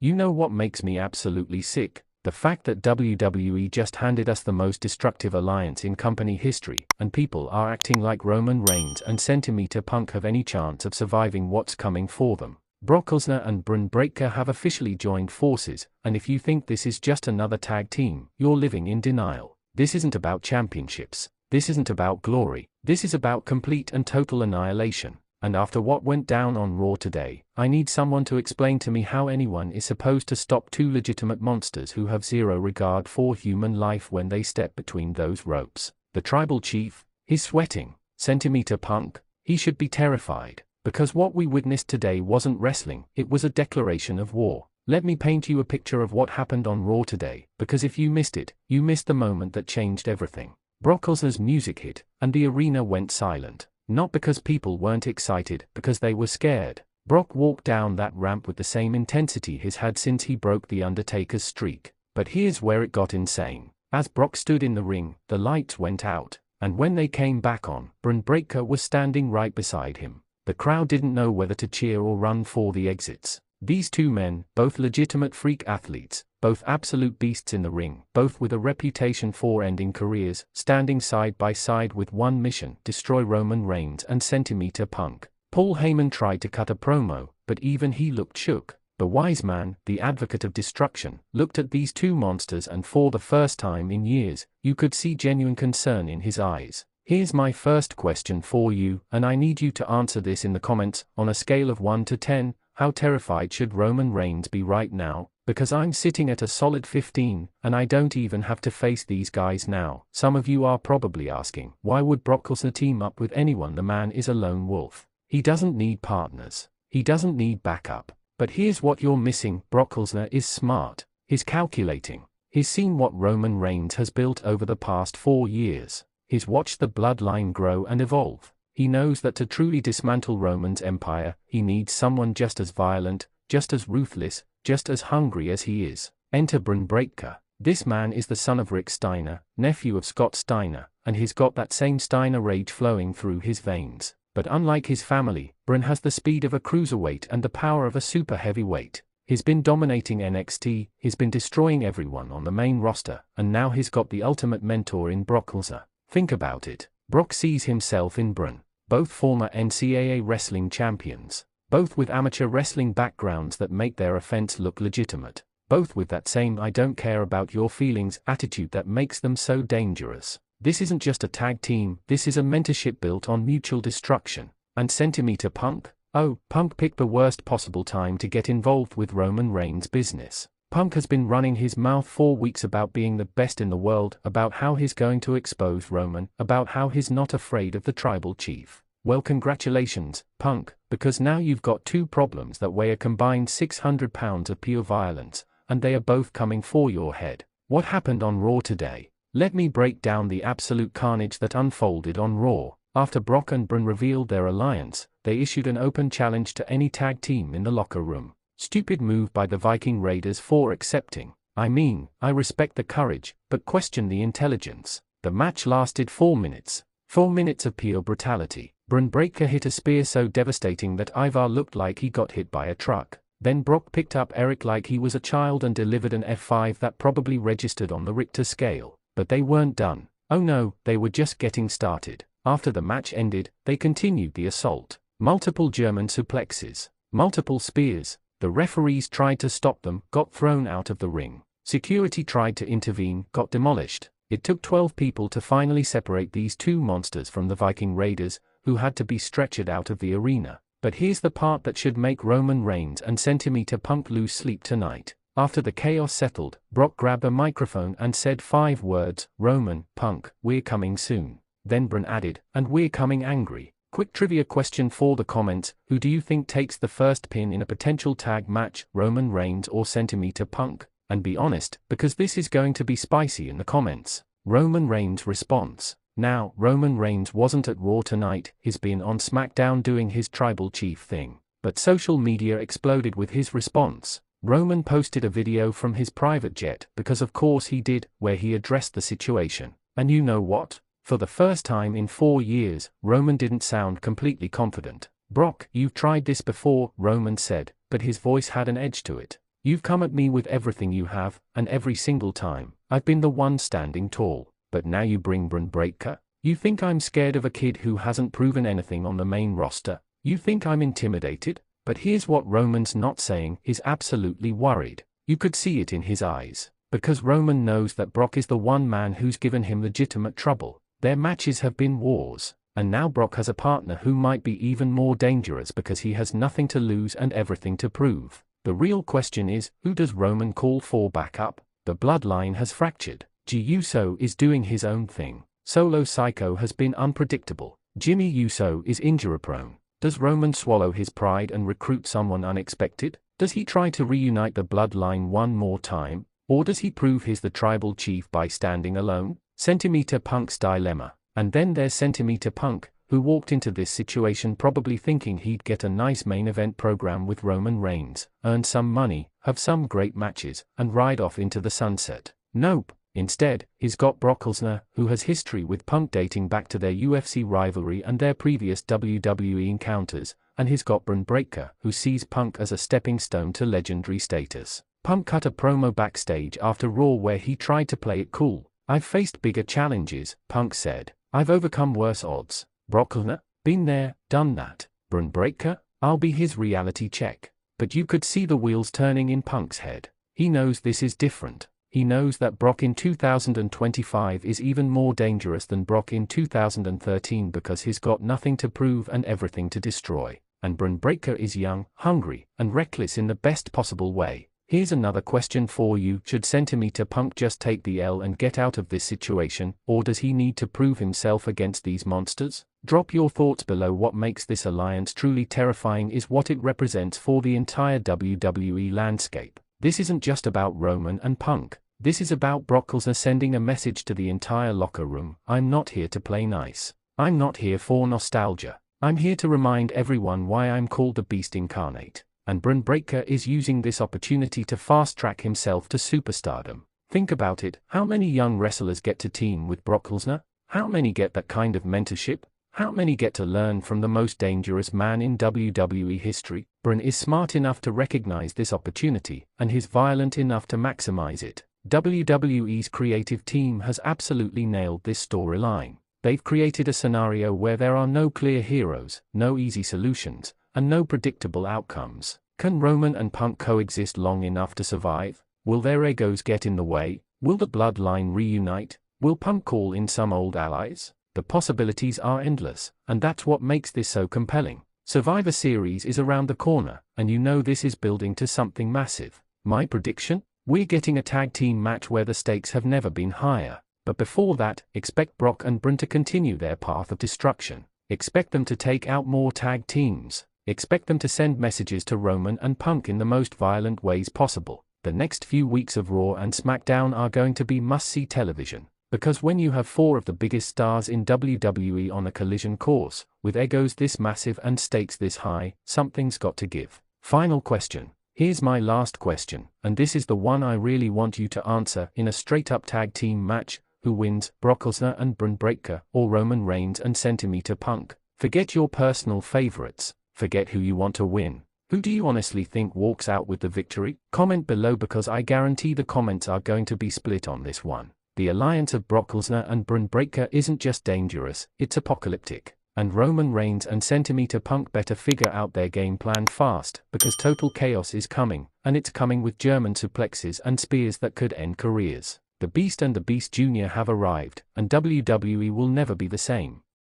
You know what makes me absolutely sick? The fact that WWE just handed us the most destructive alliance in company history, and people are acting like Roman Reigns and Centimeter Punk have any chance of surviving what's coming for them. Lesnar and Bron Breakker have officially joined forces, and if you think this is just another tag team, you're living in denial. This isn't about championships. This isn't about glory. This is about complete and total annihilation. And after what went down on Raw today, I need someone to explain to me how anyone is supposed to stop two legitimate monsters who have zero regard for human life when they step between those ropes. The tribal chief, he's sweating. Centimeter Punk, he should be terrified. Because what we witnessed today wasn't wrestling, it was a declaration of war. Let me paint you a picture of what happened on Raw today, because if you missed it, you missed the moment that changed everything. Brock Lesnar's music hit, and the arena went silent. Not because people weren't excited, because they were scared. Brock walked down that ramp with the same intensity he's had since he broke The Undertaker's streak. But here's where it got insane. As Brock stood in the ring, the lights went out, and when they came back on, Bron Breakker was standing right beside him. The crowd didn't know whether to cheer or run for the exits. These two men, both legitimate freak athletes, both absolute beasts in the ring, both with a reputation for ending careers, standing side by side with one mission: destroy Roman Reigns and Centimeter Punk. Paul Heyman tried to cut a promo, but even he looked shook. The wise man, the advocate of destruction, looked at these two monsters and for the first time in years, you could see genuine concern in his eyes. Here's my first question for you, and I need you to answer this in the comments. On a scale of 1 to 10, how terrified should Roman Reigns be right now? Because I'm sitting at a solid 15, and I don't even have to face these guys now. Some of you are probably asking, why would Brock Lesnar team up with anyone? The man is a lone wolf. He doesn't need partners. He doesn't need backup. But here's what you're missing: Brock Lesnar is smart. He's calculating. He's seen what Roman Reigns has built over the past 4 years. He's watched the bloodline grow and evolve. He knows that to truly dismantle Roman's empire, he needs someone just as violent, just as ruthless, just as hungry as he is. Enter Bron Breakker. This man is the son of Rick Steiner, nephew of Scott Steiner, and he's got that same Steiner rage flowing through his veins. But unlike his family, Bron has the speed of a cruiserweight and the power of a super heavyweight. He's been dominating NXT, he's been destroying everyone on the main roster, and now he's got the ultimate mentor in Brock Lesnar. Think about it. Brock sees himself in Bron. Both former NCAA wrestling champions. Both with amateur wrestling backgrounds that make their offense look legitimate. Both with that same "I don't care about your feelings" attitude that makes them so dangerous. This isn't just a tag team, this is a mentorship built on mutual destruction. And Centimeter Punk? Oh, Punk picked the worst possible time to get involved with Roman Reigns' business. Punk has been running his mouth for weeks about being the best in the world, about how he's going to expose Roman, about how he's not afraid of the tribal chief. Well, congratulations, Punk, because now you've got two problems that weigh a combined 600 pounds of pure violence, and they are both coming for your head. What happened on Raw today? Let me break down the absolute carnage that unfolded on Raw. After Brock and Bron revealed their alliance, they issued an open challenge to any tag team in the locker room. Stupid move by the Viking Raiders for accepting. I mean, I respect the courage, but question the intelligence. The match lasted 4 minutes. 4 minutes of pure brutality. Bron Breakker hit a spear so devastating that Ivar looked like he got hit by a truck. Then Brock picked up Eric like he was a child and delivered an F5 that probably registered on the Richter scale. But they weren't done. Oh no, they were just getting started. After the match ended, they continued the assault. Multiple German suplexes. Multiple spears. The referees tried to stop them, got thrown out of the ring. Security tried to intervene, got demolished. It took 12 people to finally separate these two monsters from the Viking Raiders, who had to be stretchered out of the arena. But here's the part that should make Roman Reigns and Centimeter Punk lose sleep tonight. After the chaos settled, Brock grabbed a microphone and said 5 words: Roman, Punk, we're coming soon. Then Bron added, and we're coming angry. Quick trivia question for the comments: who do you think takes the first pin in a potential tag match, Roman Reigns or Centimeter Punk? And be honest, because this is going to be spicy in the comments. Roman Reigns' response. Now, Roman Reigns wasn't at Raw tonight, he's been on SmackDown doing his tribal chief thing. But social media exploded with his response. Roman posted a video from his private jet, because of course he did, where he addressed the situation. And you know what? For the first time in 4 years, Roman didn't sound completely confident. Brock, you've tried this before, Roman said, but his voice had an edge to it. You've come at me with everything you have, and every single time, I've been the one standing tall. But now you bring Bron Breakker? You think I'm scared of a kid who hasn't proven anything on the main roster? You think I'm intimidated? But here's what Roman's not saying, he's absolutely worried. You could see it in his eyes. Because Roman knows that Brock is the one man who's given him legitimate trouble. Their matches have been wars. And now Brock has a partner who might be even more dangerous because he has nothing to lose and everything to prove. The real question is, who does Roman call for backup? The bloodline has fractured. Jey Uso is doing his own thing. Solo Psycho has been unpredictable. Jimmy Uso is injury-prone. Does Roman swallow his pride and recruit someone unexpected? Does he try to reunite the bloodline one more time? Or does he prove he's the tribal chief by standing alone? Centimeter Punk's dilemma. And then there's Centimeter Punk, who walked into this situation probably thinking he'd get a nice main event program with Roman Reigns, earn some money, have some great matches, and ride off into the sunset. Nope. Instead, he's got Brock Lesnar, who has history with Punk dating back to their UFC rivalry and their previous WWE encounters, and he's got Bron Breakker, who sees Punk as a stepping stone to legendary status. Punk cut a promo backstage after Raw where he tried to play it cool. "I've faced bigger challenges," Punk said. "I've overcome worse odds." Brock Lesnar? Been there, done that. Bron Breakker? I'll be his reality check. But you could see the wheels turning in Punk's head. He knows this is different. He knows that Brock in 2025 is even more dangerous than Brock in 2013 because he's got nothing to prove and everything to destroy. And Bron Breakker is young, hungry, and reckless in the best possible way. Here's another question for you. Should Centimeter Punk just take the L and get out of this situation, or does he need to prove himself against these monsters? Drop your thoughts below. What makes this alliance truly terrifying is what it represents for the entire WWE landscape. This isn't just about Roman and Punk. This is about Brock Lesnar sending a message to the entire locker room. I'm not here to play nice. I'm not here for nostalgia. I'm here to remind everyone why I'm called the Beast Incarnate. And Bron Breakker is using this opportunity to fast-track himself to superstardom. Think about it, how many young wrestlers get to team with Brock Lesnar? How many get that kind of mentorship? How many get to learn from the most dangerous man in WWE history? Bron is smart enough to recognize this opportunity, and he's violent enough to maximize it. WWE's creative team has absolutely nailed this storyline. They've created a scenario where there are no clear heroes, no easy solutions, and no predictable outcomes. Can Roman and Punk coexist long enough to survive? Will their egos get in the way? Will the bloodline reunite? Will Punk call in some old allies? The possibilities are endless, and that's what makes this so compelling. Survivor Series is around the corner, and you know this is building to something massive. My prediction? We're getting a tag team match where the stakes have never been higher. But before that, expect Brock and Bron to continue their path of destruction. Expect them to take out more tag teams. Expect them to send messages to Roman and Punk in the most violent ways possible. The next few weeks of Raw and SmackDown are going to be must-see television. Because when you have four of the biggest stars in WWE on a collision course, with egos this massive and stakes this high, something's got to give. Final question. Here's my last question, and this is the one I really want you to answer. In a straight-up tag team match, who wins, Brock Lesnar and Bron Breakker, or Roman Reigns and Centimeter Punk? Forget your personal favorites. Forget who you want to win. Who do you honestly think walks out with the victory? Comment below because I guarantee the comments are going to be split on this one. The alliance of Brock Lesnar and Bron Breakker isn't just dangerous, it's apocalyptic. And Roman Reigns and Centimeter Punk better figure out their game plan fast, because total chaos is coming, and it's coming with German suplexes and spears that could end careers. The Beast and the Beast Jr. have arrived, and WWE will never be the same.